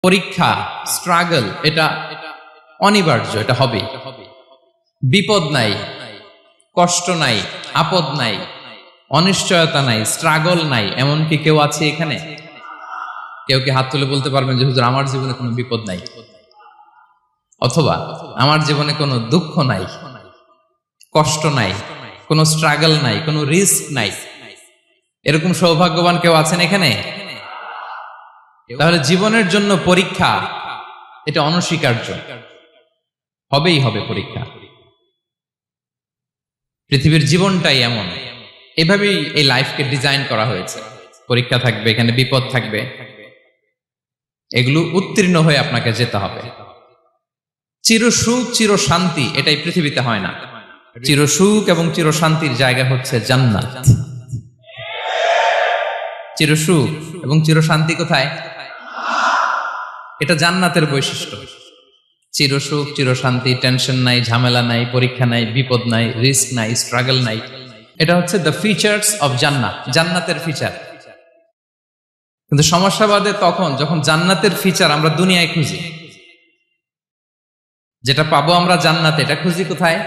পরীক্ষা, স্ট্রাগল, এটা অনিবার্য, এটা হবে। বিপদ নাই, কষ্ট নাই, আপদ নাই, অনিশ্চয়তা নাই, স্ট্রাগল নাই, এমনকি কেউ আছে এখানে? কেউ কি হাত তুলে বলতে পারবেন যে হুজুর আমার জীবনে কোনো বিপদ নাই, অথবা আমার জীবনে কোনো দুঃখ নাই, কষ্ট নাই, কোনো স্ট্রাগল নাই, কোনো রিস্ক নাই? এরকম সৌভাগ্যবান কেউ আছেন এখানে? তাহলে জীবনের জন্য পরীক্ষা, এটা অনস্বীকার্য, হবেই হবে পরীক্ষা। পৃথিবীর জীবনটাই এমন, এভাবেই এই লাইফকে ডিজাইন করা হয়েছে। পরীক্ষা থাকবে, এখানে বিপদ থাকবে, এগুলো উত্তীর্ণ হয়ে আপনাকে যেতে হবে। চিরসুখ চির শান্তি এটাই পৃথিবীতে হয় না। চিরসুখ এবং চিরশান্তির জায়গা হচ্ছে জান্নাত। চিরসুখ এবং চিরশান্তি কোথায়? এটা জান্নাতের বৈশিষ্ট্য। চিরসুখ চিরশান্তি, টেনশন নাই, ঝামেলা নাই, পরীক্ষা নাই, বিপদ নাই, রিস্ক নাই, স্ট্রাগল নাই, এটা হচ্ছে দ্য ফিচার্স অফ জান্নাত, জান্নাতের ফিচার। কিন্তু সমস্যা বাদে তখন যখন জান্নাতের ফিচার আমরা দুনিয়ায় খুঁজি, যেটা পাবো আমরা জান্নাতে, এটা খুঁজি কোথায়?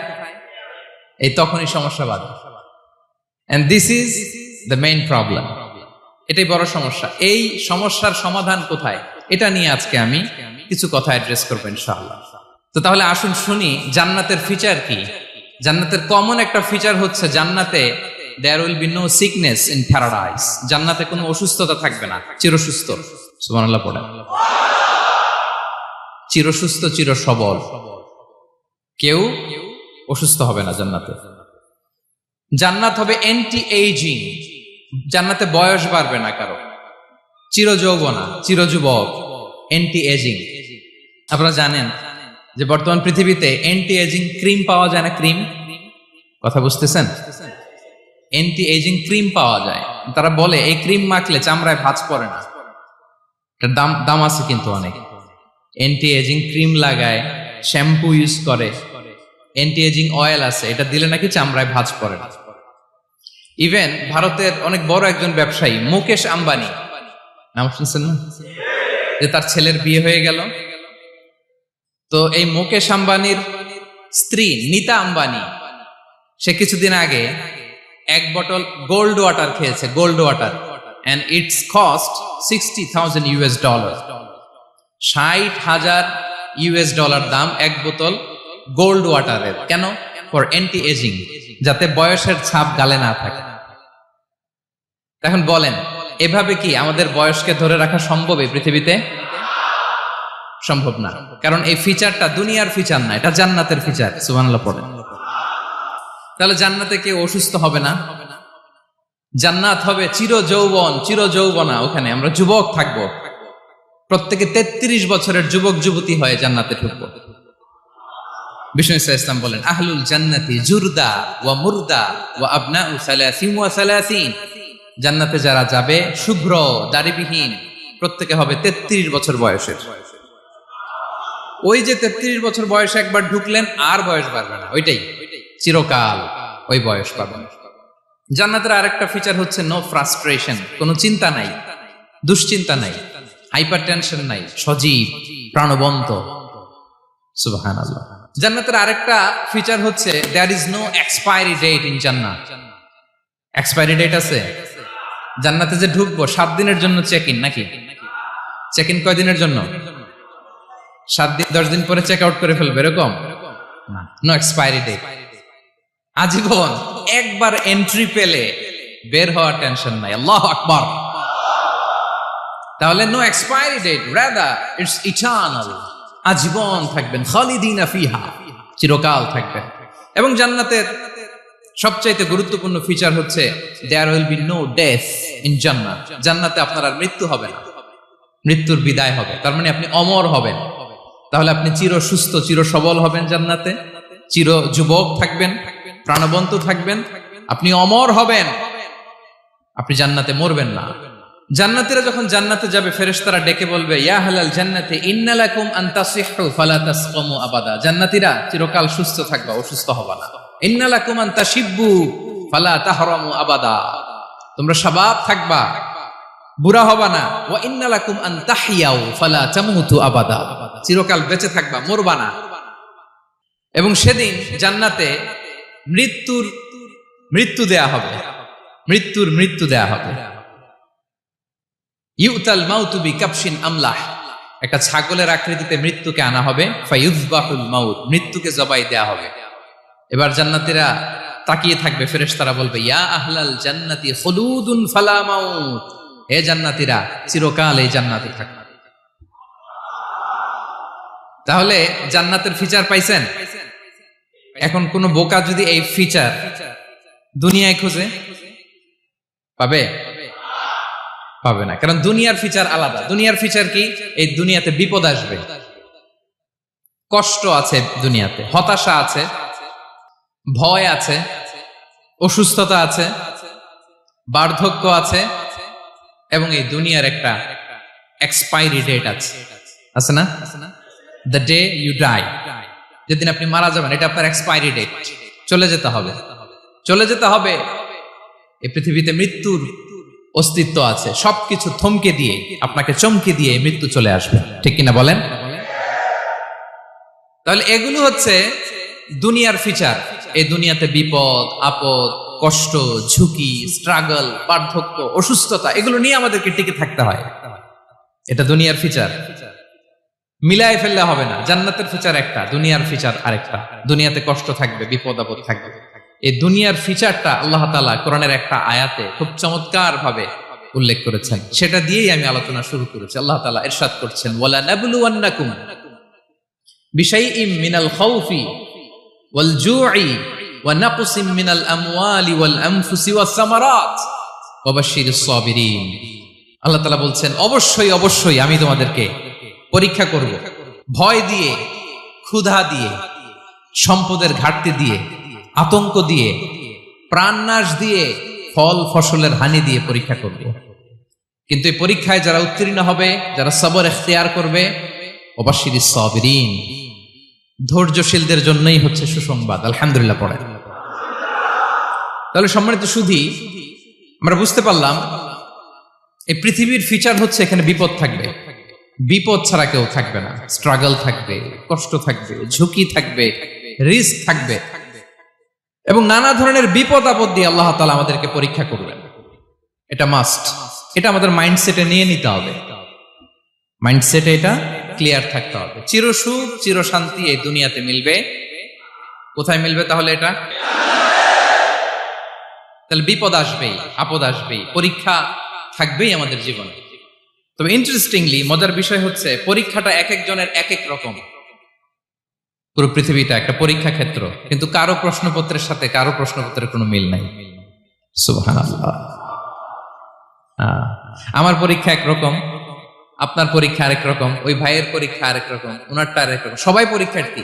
এই তখনই সমস্যা বাদে। And this is the main problem. এটাই বড় সমস্যা। এই সমস্যার সমাধান কোথায়, এটা নিয়ে আজকে আমি কিছু কথা অ্যাড্রেস করবো ইনশাআল্লাহ। তো তাহলে আসুন শুনি জান্নাতের ফিচার কি। জান্নাতের কমন একটা ফিচার হচ্ছে জান্নাতে there will be no sickness in paradise. জান্নাতে কোনো অসুস্থতা থাকবে না, চিরসুস্থ। সুবহানাল্লাহ পড়েন। চিরসুস্থ, চির সবল, কেউ অসুস্থ হবে না জান্নাতে। জান্নাত হবে অ্যান্টি এইজিং, জান্নাতে বয়স বাড়বে না কারো, চির যৌবনা, চির যুবক, অ্যান্টি এজিং। আপনারা জানেন যে বর্তমান পৃথিবীতে অ্যান্টি এজিং ক্রিম পাওয়া যায় না? ক্রিম, কথা বুঝতেছেন? অ্যান্টি এজিং ক্রিম পাওয়া যায়। তারা বলে এই ক্রিম মাখলে চামড়ায় ভাঁজ পড়ে না। এটার দাম আছে কিন্তু অনেক। অ্যান্টি এজিং ক্রিম লাগায়, শ্যাম্পু ইউজ করে, অ্যান্টি এজিং অয়েল আছে, এটা দিলে নাকি চামড়ায় ভাঁজ পড়ে না। ইভেন ভারতের অনেক বড় একজন ব্যবসায়ী মুকেশ আম্বানি, নাম শুনছেন না? যে তার ছেলের বিয়ে হয়ে গেল। তো এই মুকেশ আম্বানির স্ত্রী নীতা আম্বানি, সে কিছুদিন আগে এক বোতল গোল্ড ওয়াটার খেয়েছে, gold water, and it's cost $60,000। $60,000 দাম এক বোতল গোল্ড ওয়াটারের। কেন? ফর অ্যান্টি এজিং, যাতে বয়সের ছাপ গালে না থাকে। এখন বলেন, এভাবে কি আমাদের বয়সকে ধরে রাখা সম্ভব এই পৃথিবীতে? সম্ভব না, কারণ এই ফিচারটা দুনিয়ার ফিচার না, এটা জান্নাতের ফিচার। সুবহানাল্লাহ পড়েন। তাহলে জান্নাতে কেউ অসুস্থ হবে না। জান্নাত হবে চির যৌবন, চির যৌবনা, ওখানে আমরা যুবক থাকবো। প্রত্যেকে 33 বছরের যুবক যুবতী হয়ে জান্নাতে ঢুকবো। বিষ্ণু ইসলাম বলেন, আহলুল জান্নাতি জুরদা ওয়া মুরদা ওয়া আবনাউ সালাসিন ওয়া সালাসিন। জান্নাতে যারা যাবে শুভ্র দাড়িবিহীন, প্রত্যেকে হবে 33 বছর বয়সের। ওই যে 33 বছর বয়সে একবার ঢুকলেন, আর বয়স বাড়বে না, ওইটাই চিরকাল ওই বয়স পাবেন। জান্নাতের আরেকটা ফিচার হচ্ছে নো ফ্রাস্ট্রেশন, কোনো চিন্তা নাই, দুশ্চিন্তা নাই, হাইপার টেনশন নাই, সজীব প্রাণবন্ত। সুবহানাল্লাহ। জান্নাতের আরেকটা ফিচার হচ্ছে there is no expiry date in জান্নাত। এক্সপায়ারি ডেট আছে? জান্নাতে যে ঢুকবো 7 দিনের জন্য চেক ইন, নাকি? চেক ইন কয় দিনের জন্য? 7 দিন, 10 দিন পরে চেক আউট করে ফেলবে, এরকম না। নো এক্সপায়ারি ডেট, আজীবন। একবার এন্ট্রি পেলে বের হওয়ার টেনশন নাই। আল্লাহু আকবার। তাহলে no expiry date, rather it's eternal, আজীবন থাকবেন, খালিদিনা ফিহা, চিরকাল থাকবেন। এবং জান্নাতের সবচাইতে গুরুত্বপূর্ণ ফিচার হচ্ছে there will be no death in জান্নাত। জান্নাতে আপনার আর মৃত্যু হবে না, মৃত্যুর বিদায় হবে। তার মানে আপনি অমর হবেন। তাহলে আপনি চির সুস্থ, চির সবল হবেন জান্নাতে, চির যুবক থাকবেন, প্রাণবন্ত থাকবেন, আপনি অমর হবেন, আপনি জান্নাতে মরবেন না। জান্নাতীরা যখন জান্নাতে যাবে, ফেরেশতারা ডেকে বলবে, ইয়া আহলাল জান্নাতি ইন্না লাকুম আন তাসিহু ফালা তাসকামু আবাদা। জান্নাতীরা চিরকাল সুস্থ থাকবা, অসুস্থ হবা না। ইন্না লাকুম আন তাশিব্বু ফালা তাহরামু আবাদা। তোমরা শাবাব থাকবা, বুড়া হবা না। ওয়া ইন্না লাকুম আন তাহইয়াউ ফালা তামুতু আবাদা, চিরকাল বেঁচে থাকবা, মরবা না। এবং সেদিন জান্নাতে মৃত্যু দেয়া হবে, মৃত্যু দেয়া হবে। ইউতাল মাউতু বিকাবশিন আমলাহ, একটা ছাগলের আকৃতিতে মৃত্যুকে আনা হবে। ফায়ুযবাহুল মাউত, মৃত্যুকে জবাই দেয়া হবে। এবার জান্নাতীরা তাকিয়ে থাকবে, ফেরেশতারা বলবে ইয়া আহলাল জান্নাতি খুলুদুন ফালা মাউত, হে জান্নাতীরা চিরকাল এই জান্নাতে থাকবে। তাহলে জান্নাতের ফিচার পাইছেন? এখন কোন বোকা যদি এই ফিচার দুনিয়ায় খোঁজে পাবে? পাবে না, কারণ দুনিয়ার ফিচার আলাদা। দুনিয়ার ফিচার কি? এই দুনিয়াতে বিপদ আসবে, কষ্ট আছে দুনিয়াতে, হতাশা আছে, ভয় আছে, অসুস্থতা আছে, বার্ধক্য আছে, এবং এই দুনিয়ার একটা এক্সপায়ারি ডেট আছে, আছে না? দ্য ডে ইউ ডাই, যেদিন আপনি মারা যাবেন, এটা আপনার এক্সপায়ারি ডেট। চলে যেতে হবে, চলে যেতে হবে। এই পৃথিবীতে মৃত্যুর অস্তিত্ব আছে। সবকিছু থমকে দিয়ে, আপনাকে চমকে দিয়ে মৃত্যু চলে আসবে, ঠিক কিনা বলেন? তাহলে এগুলো হচ্ছে দুনিয়ার ফিচার। এই দুনিয়াতে বিপদ আপদ, কষ্ট, ঝুঁকি, স্ট্রাগল, বার্ধক্য, অসুস্থতা, এগুলো নিয়ে আমাদেরকে টিকে থাকতে হয়। এটা দুনিয়ার ফিচার, মিলায় ফেললে হবে না। জান্নাতের ফিচার একটা, দুনিয়ার ফিচার আরেকটা। দুনিয়াতে কষ্ট থাকবে, বিপদ আপদ থাকবে। এই দুনিয়ার ফিচারটা আল্লাহ তাআলা কোরআনের একটা আয়াতে খুব চমৎকার ভাবে উল্লেখ করেছেন। সেটা দিয়েই আমি আলোচনা শুরু করেছি। আল্লাহ তাআলা ইরশাদ করছেন, ওয়ালা নাবলুওয়ান্নাকুম বিশাইইম মিনাল খাউফি ওয়াল জু'i ওয়া নাকসিম মিনাল আমওয়ালি ওয়াল আনফুসি ওয়াস সামারাত ওয়া বাশশিরিস সাবিরিন। আল্লাহ তাআলা বলছেন, অবশ্যই অবশ্যই আমি তোমাদেরকে পরীক্ষা করব, ভয় দিয়ে, ক্ষুধা দিয়ে, সম্পদের ঘাটতি দিয়ে, আতঙ্ক দিয়ে, প্রাণনাশ দিয়ে, ফল ফসলের হানি দিয়ে পরীক্ষা করব। কিন্তু এই পরীক্ষায় যারা উত্তীর্ণ হবে, যারা সবর ইখতিয়ার করবে, ওয়াবাশশিরিস সাবিরিন, ধৈর্যশীলদের জন্যই হচ্ছে সুসংবাদ। আলহামদুলিল্লাহ পড়ে। তাহলে সম্মানিত সুধী, আমরা বুঝতে পারলাম এই পৃথিবীর ফিচার হচ্ছে এখানে বিপদ থাকবে, বিপদ ছাড়া কেউ থাকবে না। স্ট্রাগল থাকবে, কষ্ট থাকবে, ঝুঁকি থাকবে, রিস্ক থাকবে, এবং নানা ধরনের বিপদ আপদ দিয়ে আল্লাহ তাআলা আমাদেরকে পরীক্ষা করবেন। এটা মাস্ট, এটা আমাদের মাইন্ডসেটে নিয়ে নিতে হবে। মাইন্ডসেটে এটা ক্লিয়ার থাকতে হবে। চিরসুখ চিরশান্তি এই দুনিয়াতে মিলবে, কোথায় মিলবে তাহলে? এটা তাহলে বিপদ আসবেই, আপদ আসবেই, পরীক্ষা থাকবেই আমাদের জীবনে। তবে ইন্টারেস্টিংলি মজার বিষয় হচ্ছে পরীক্ষাটা এক একজনের এক এক রকম। পুরো পৃথিবীটা একটা পরীক্ষা ক্ষেত্র, কিন্তু কারো প্রশ্নপত্রের সাথে কারো প্রশ্নপত্রের কোনো মিল নাই। সুবহানাল্লাহ। আমার পরীক্ষা একরকম, আপনার পরীক্ষা আরেক রকম, ওই ভাইয়ের পরীক্ষা আরেক রকম, ওনারটা আরেক রকম। সবাই পরীক্ষার্থী,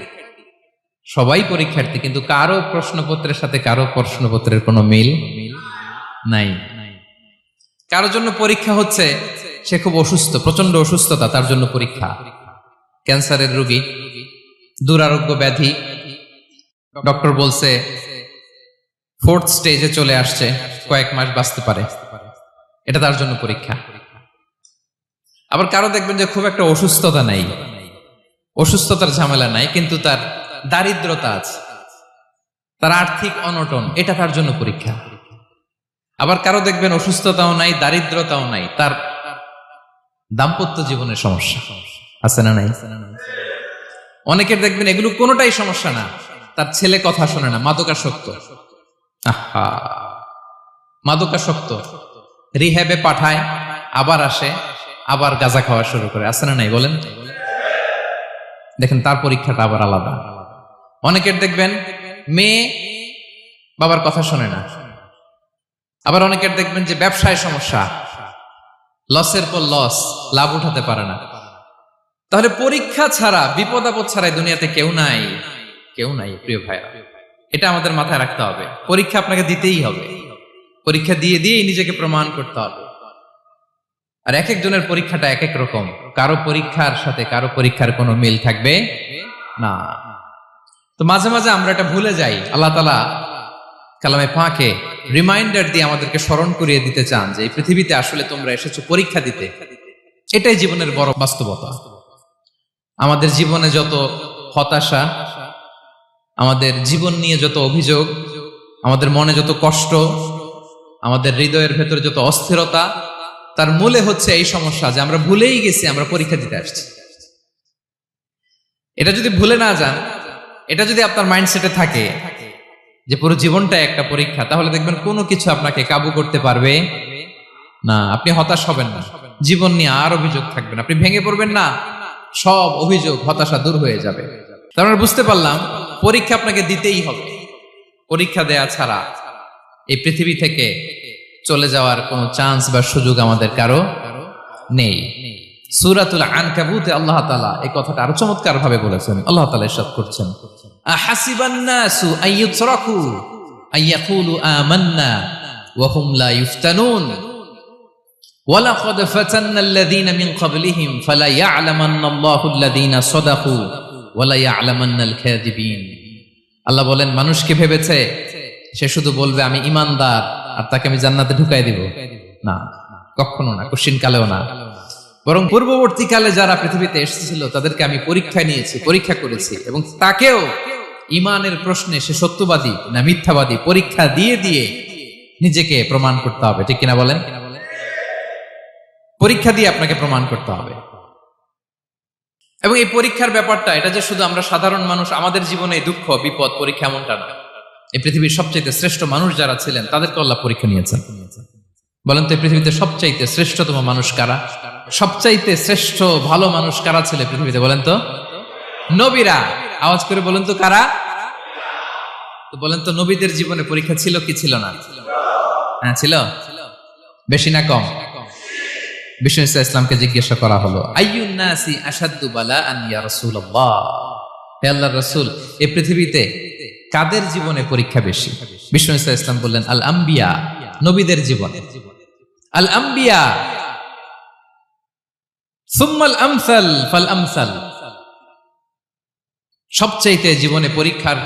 সবাই পরীক্ষার্থী, কিন্তু কারো প্রশ্নপত্রের সাথে কারো প্রশ্নপত্রের কোনো মিল নাই। কারোর জন্য পরীক্ষা হচ্ছে সে খুব অসুস্থ, প্রচন্ড অসুস্থতা, তার জন্য পরীক্ষা। ক্যান্সারের রোগী, দুরারোগ্য ব্যাধি, ডক্টর বলছে 4th স্টেজে চলে আসছে, কয়েক মাস বাঁচতে পারে, এটা তার জন্য পরীক্ষা। আবার কারো দেখবেন যে খুব একটা অসুস্থতা নাই, অসুস্থতার ঝামেলা নাই, কিন্তু তার দারিদ্রতা আছে, তার আর্থিক অনটন, এটা তার জন্য পরীক্ষা। আবার কারো দেখবেন অসুস্থতাও নাই, দারিদ্রতাও নাই, তার দাম্পত্য জীবনের সমস্যা আছে না নাই? অনেকের দেখবেন এগুলো কোনোটাই সমস্যা না, তার ছেলে কথা শোনে না, মাদকাসক্ত। আহা, মাদকাসক্ত, রিহ্যাবে পাঠায়, আবার আসে, আবার গাঁজা খাওয়া শুরু করে, আছে না নাই বলেন? দেখেন তার পরীক্ষাটা আবার আলাদা। অনেকের দেখবেন মেয়ে বাবার কথা শোনে না। আবার অনেকের দেখবেন যে ব্যবসায় সমস্যা, লসের পর লস, লাভ উঠাতে পারে না। তাহলে পরীক্ষা ছাড়া, বিপদ আপদ ছাড়া দুনিয়াতে কেউ নাই, কেউ নাই প্রিয় ভাইরা। এটা আমাদের মাথায় রাখতে হবে। পরীক্ষা আপনাকে দিতেই হবে, পরীক্ষা দিয়ে দিয়েই নিজেকে প্রমাণ করতে হবে। আর এক একজনের পরীক্ষাটা এক এক রকম, কারো পরীক্ষার সাথে কারো পরীক্ষার কোনো মিল থাকবে না। তো মাঝে মাঝে আমরা এটা ভুলে যাই। আল্লাহ তাআলা কালামে পাকে রিমাইন্ডার দিয়ে আমাদেরকে স্মরণ করিয়ে দিতে চান যে এই পৃথিবীতে আসলে তোমরা এসেছো পরীক্ষা দিতে। এটাই জীবনের বড় বাস্তবতা। আমাদের জীবনে যত হতাশা, আমাদের জীবন নিয়ে যত অভিযোগ, আমাদের মনে যত কষ্ট, আমাদের হৃদয়ের ভেতরে যত অস্থিরতা, তার মূলে হচ্ছে এই সমস্যা যে আমরা ভুলেই গেছি আমরা পরীক্ষা দিতে আসছি। এটা যদি ভুলে না যান, এটা যদি আপনার মাইন্ডসেটে থাকে যে পুরো জীবনটা একটা পরীক্ষা, তাহলে দেখবেন কোনো কিছু আপনাকে কাবু করতে পারবে না। আপনি হতাশ হবেন না, জীবন নিয়ে আর অভিযোগ থাকবে না, আপনি ভেঙে পড়বেন না, সব অভিযোগ হতাশা দূর হয়ে যাবে। তারপরে বুঝতে পারলাম পরীক্ষা আপনাকে দিতেই হবে। পরীক্ষা দেয়া ছাড়া এই পৃথিবী থেকে চলে যাওয়ার কোনো চান্স বা সুযোগ আমাদের কারো নেই। সূরাতুল আনকাবুতে আল্লাহ তাআলা এই কথাটা আরো চমৎকার ভাবে বলেছেন। আল্লাহ তাআলা ইরশাদ করছেন, আহাসিবান নাসু আইয়ুতরাকু আইয়াকুলু আমান্না ওয়া হুম লা ইফতানুন ওয়ালাকাদ ফাতান্নাল্লাযীনা মিন ক্বাবলিহিম ফালা ইয়া'লামান্নাল্লাহুল্লাযীনা সাদাকু ওয়ালা ইয়া'লামান্নাল কাযিবিন। আল্লাহ বলেন, মানুষ কি ভেবেছে সে শুধু বলবে আমি ঈমানদার আর তাকে আমি জান্নাতে ঢুকাই দিব? না, কখনো না, কোশ্চিন কালেও না। বরং পূর্ববর্তীকালে যারা পৃথিবীতে এসেছিল তাদেরকে আমি পরীক্ষা নিয়েছি, পরীক্ষা করেছি, এবং তাকেও ঈমানের প্রশ্নে সে সত্যবাদী না মিথ্যাবাদী পরীক্ষা দিয়ে দিয়ে নিজেকে প্রমাণ করতে হবে। ঠিক কিনা বলেন? পরীক্ষা দিয়ে আপনাকে প্রমাণ করতে হবে। এবং এই পরীক্ষার ব্যাপারটা, এটা যে শুধু আমরা সাধারণ মানুষ আমাদের জীবনে দুঃখ বিপদ পরীক্ষা এমনটা না। এই পৃথিবীর সবচাইতে শ্রেষ্ঠ মানুষ যারা ছিলেন তাদেরকে আল্লাহ পরীক্ষা নিয়েছেন। বলেন তো, এই পৃথিবীতে সবচাইতে শ্রেষ্ঠতম মানুষ কারা? সবচাইতে শ্রেষ্ঠ ভালো মানুষ কারা ছিল পৃথিবীতে? বলেন তো, নবীরা। আওয়াজ করে বলেন তো কারা? তো বলেন তো, নবীদের জীবনে পরীক্ষা ছিল কি ছিল না? হ্যাঁ ছিল। বেশি না কম? বিষ্ণু ইসলামকে জিজ্ঞাসা করা হলো, আইয়ুন নাসি আশাদ্দু বালাআন ইয়া রাসূলুল্লাহ, হে আল্লাহর রাসূল, এই পৃথিবীতে কাদের জীবনে পরীক্ষা বেশি? বিষ্ণু ইসলাম বললেন, আল আম্বিয়া, নবীদের জীবন। আল আম্বিয়া সুম্মাল আমসাল ফাল আমসাল, সবচাইতে জীবনে পরীক্ষার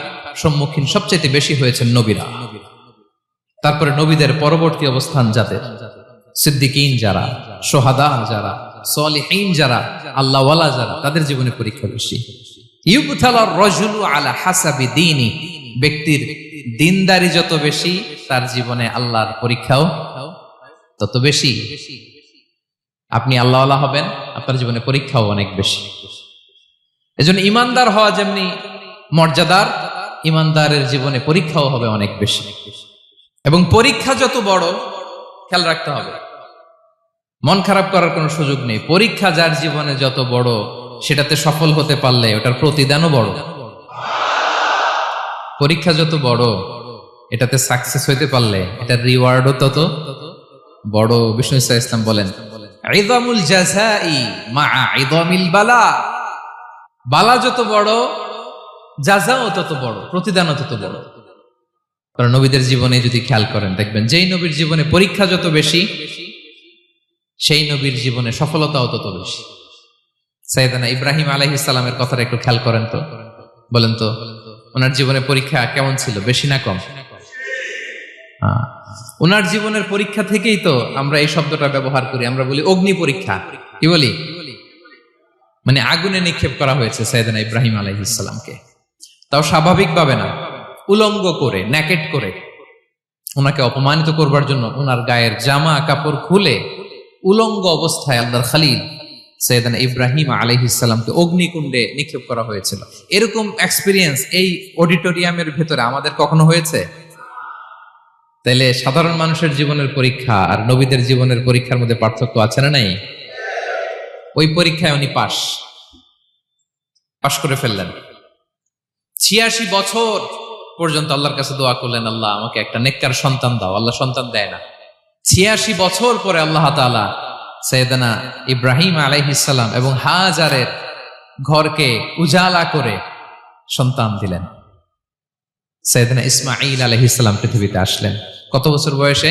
সম্মুখীন সবচাইতে বেশি হয়েছেন নবীরা। তারপরে নবীদের পরবর্তী অবস্থান যাদের, সিদ্দিকিন যারা, সোহাদা যারা, সলিহিন যারা, আল্লাহওয়ালা যারা, তাদের জীবনে পরীক্ষা বেশি। ইউবতালার রাজুলু আলা হাসাবি দীনি, ব্যক্তির দিনদারি যত বেশি তার জীবনে আল্লাহর পরীক্ষাও তত বেশি। আপনি আল্লাহওয়ালা হবেন, আপনার জীবনে পরীক্ষাও অনেক বেশি। এজন্য ইমানদার হওয়া যেমনি মর্যাদার, ইমানদারের জীবনে পরীক্ষাও হবে অনেক বেশি। এবং পরীক্ষা যত বড়, খেয়াল রাখতে হবে, মন খারাপ করার কোনো সুযোগ নেই। পরীক্ষা যার জীবনে যত বড়, সেটাতে সফল হতে পারলে ওটার প্রতিদানও বড়। পরীক্ষা যত বড়, এটাতে সাকসেস হইতে পারলে এটার রিওয়ার্ডও তত বড়। বিষ্ণু ইসলাম বলেন, ইযামুল জাযাই মাআ ইযামিল বালা, বালা যত বড় জাযাও তত বড়, প্রতিদানও তত বড়। কারণ নবীদের জীবনে যদি খেয়াল করেন, দেখবেন যেই নবীর জীবনে পরীক্ষা যত বেশি, সেই নবীর জীবনে সফলতাও তত বেশি। সাইয়েদনা ইব্রাহিম আলাইহিস সালামের কথাটা একটু খেয়াল করেন তো, বলেন তো ওনার জীবনে পরীক্ষা কেমন ছিল? বেশি না কম? ওনার জীবনের পরীক্ষা থেকেই তো আমরা এই শব্দটা ব্যবহার করি, আমরা বলি অগ্নি পরীক্ষা। কি বলি? মানে আগুনে নিক্ষেপ করা হয়েছে সাইয়েদনা ইব্রাহিম আলাইহিস সালামকে, তাও স্বাভাবিকভাবে না, উলঙ্গ করে, ন্যাকেট করে ওনাকে অপমানিত করবার জন্য ওনার গায়ের জামা কাপড় খুলে উলঙ্গ অবস্থায় আল্লাহর খলিল সাইয়েদনা ইব্রাহিম আলাইহিস সালামকে অগ্নিকুণ্ডে নিক্ষেপ করা হয়েছিল। এরকম এক্সপেরিয়েন্স এই অডিটোরিয়ামের ভেতরে আমাদের কখনো হয়েছে? তাইলে সাধারণ মানুষের জীবনের পরীক্ষা আর নবীদের জীবনের পরীক্ষার মধ্যে পার্থক্য আছে না নাই? ওই পরীক্ষায় উনি পাশ করে ফেললেন। 86 বছর পর্যন্ত আল্লাহর কাছে দোয়া করলেন, আল্লাহ আমাকে একটা নেককার সন্তান দাও। আল্লাহ সন্তান দেয় না। 86 বছর পরে আল্লাহ তাআলা সাইয়েদনা ইব্রাহিম আলাইহিস সালাম এবং হাজারের ঘরকে উজালা করে সন্তান দিলেন। সাইয়েদনা ইসমাঈল আলাইহিস সালাম পৃথিবীতে আসলেন কত বছর বয়সে?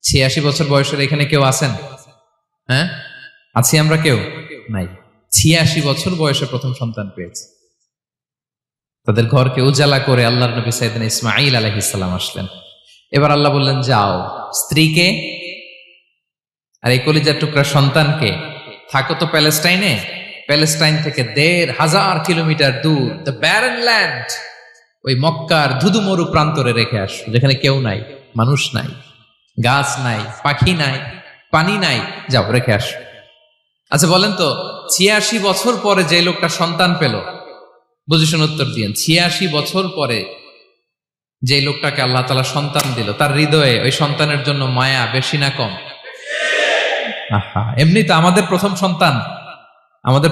86 বছর বয়সের এখানে কেউ আছেন? হ্যাঁ, আছি আমরা? কেউ নাই। 86 বছর বয়সে প্রথম সন্তান পেয়েছে। তাদের ঘরকে উজালা করে আল্লাহর নবী সাইয়েদনা ইসমাঈল আলাইহিস সালাম আসলেন। এবার আল্লাহ বললেন, যাও, স্ত্রীকে আর এই কলিজার টুকরা সন্তানকে থাকো তো প্যালেস্টাইনে, প্যালেস্টাইন থেকে ১,৫০০ কিলোমিটার দূর দ্য ব্যারেন ল্যান্ড, ওই মক্কার ধুধুমরু প্রান্তরে রেখে আসো, যেখানে কেউ নাই, মানুষ নাই, গাছ নাই, পাখি নাই, পানি নাই, যাও রেখে আসো। আচ্ছা বলেন তো, ৮৬ বছর পরে যে লোকটা সন্তান পেল, বুঝেশুন উত্তর দিয়েন, ৮৬ বছর পরে যে লোকটাকে আল্লাহ তাআলা সন্তান দিল, তার হৃদয়ে ওই সন্তানের জন্য মায়া বেশি না কম? আহা, এমনি তো আমাদের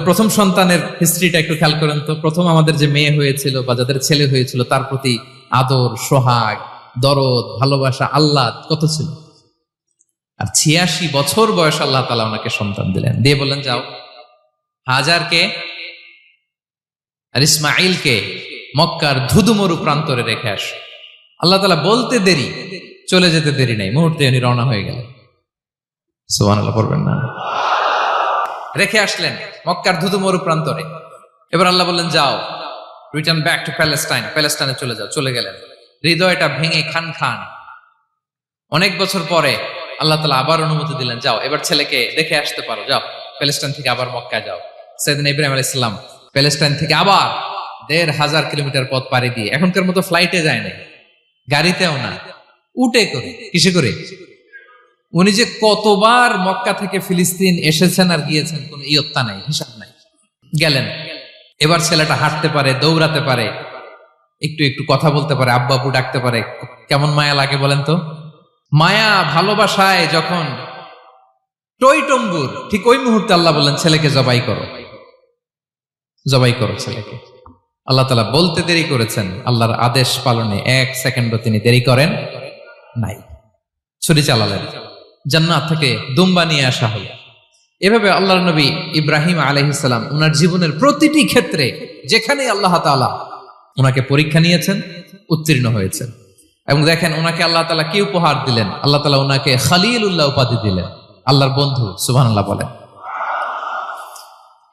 প্রথম সন্তানের হিস্ট্রিটা একটু খেয়াল করেন তো। প্রথম আমাদের যে মেয়ে হয়েছিল বা যাদের ছেলে হয়েছিল, তার প্রতি আদর, সোহাগ, দরদ, ভালোবাসা, আল্লাহ কত ছিল। আর ৮৬ বছর বয়স আল্লাহ তাআলা ওনাকে সন্তান দিলেন, দিয়ে বললেন, যাও হাজারকে আর ইসমাঈলকে মক্কার ধুধুমরু প্রান্তরে রেখে আস। আল্লাহ তাআলা বলতে দেরি, চলে যেতে দেরি নাই, মুহূর্তে উনি রওনা হয়ে গেলেন। সুবহানাল্লাহ পড়বেন না? রেখে আসলেন মক্কার ধুধুমরু প্রান্তরে। এবার আল্লাহ বললেন, যাও, রিটার্ন ব্যাক টু প্যালেস্টাইন, প্যালেস্টাইনে চলে যাও। চলে গেলেন, হৃদয়টা ভেঙে খান খান। অনেক বছর পরে আল্লাহ তাআলা আবার অনুমতি দিলেন, যাও এবার ছেলেকে দেখে আসতে পারো, যাও প্যালেস্টাইন থেকে আবার মক্কায় যাও। সাইয়েদনা ইব্রাহিম আলাইহিস সালাম প্যালেস্টাইন থেকে আবার ১,৫০০ কিলোমিটার পথ পাড়ি দিয়ে, এখনকার মতো ফ্লাইটে যায় নাই, গাড়িতেও না, উটে করে। কিসে করে? উনি যে কতবার মক্কা থেকে ফিলিস্তিন এসেছেন আর গিয়েছেন, কোন ইয়ত্তা নাই, হিসাব নাই। গেলেন, এবার ছেলেটা হাঁটতে পারে, দৌড়াতে পারে, একটু একটু কথা বলতে পারে, আব্বু আব্বু ডাকতে পারে। কেমন মায়া লাগে বলেন তো? মায়া ভালোবাসায় যখন টইটম্বুর, ঠিক ওই মুহূর্তে আল্লাহ বললেন, ছেলেকে জবাই করো, জবাই করো ছেলেকে। আল্লাহ তাআলা বলতে দেরি করেছেন, আল্লাহর আদেশ পালনে ১ সেকেন্ডও তিনি দেরি করেন নাই। ছুরি চালালেন, জান্নাত থেকে দুম্বা নিয়ে আসা হলো। এভাবে আল্লাহর নবী ইব্রাহিম আলাইহিস সালাম ওনার জীবনের প্রতিটি ক্ষেত্রে যেখানে আল্লাহ তাআলা ওনাকে পরীক্ষা নিয়েছেন, উত্তীর্ণ হয়েছেন। এবং দেখেন ওনাকে আল্লাহ তাআলা কি উপহার দিলেন, আল্লাহ তাআলা ওনাকে খলিলুল্লাহ উপাধি দিলেন, আল্লাহর বন্ধু। সুবহানাল্লাহ বলেন।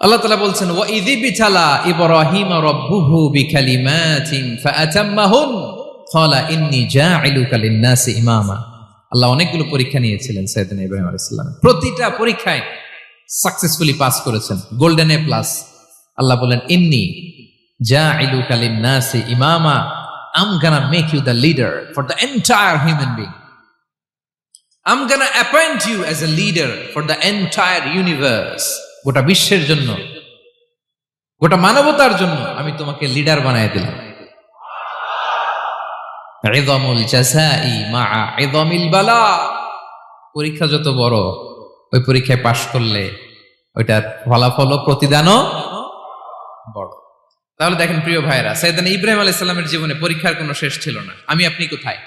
আল্লাহ তাআলা বলছেন, ওয়া ইযিবতালা ইব্রাহিম রাব্বুহু বিকালিমাতিন ফাআতাম্মাহুন ক্বালা ইন্নী জাঈলুকা লিন-নাসি ইমামা। আল্লাহ অনেকগুলো পরীক্ষা নিয়েছিলেন সাইয়েদনা ইব্রাহিম আলাইহিস সালাম, প্রতিটা পরীক্ষায় সাকসেসফুলি পাস করেছেন, গোল্ডেন এ প্লাস। আল্লাহ বলেন, ইন্নী জাঈলুকা লিন-নাসি ইমামা, I'm gonna make you the leader for the entire human being. I'm gonna appoint you as a leader for the entire universe. গোটা বিশ্বের জন্য, গোটা মানবতার জন্য আমি তোমাকে লিডার বানায় দিলাম। ইযামুল জাযাই মা'a ইযামিল বালা। পরীক্ষা যত বড়, ওই পরীক্ষায় পাশ করলে ওইটার ফলাফল ও প্রতিদানও বড়। তাহলে দেখেন প্রিয় ভাইরা, সাইয়েদনা ইব্রাহিম আলাইহিস সালামের জীবনে পরীক্ষার কোনো শেষ ছিল না। আমি আপনি কোথায়?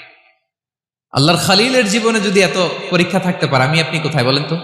আল্লাহর খলিলের জীবনে যদি এত পরীক্ষা থাকতে পারে, আমি আপনি কোথায় বলেন তো?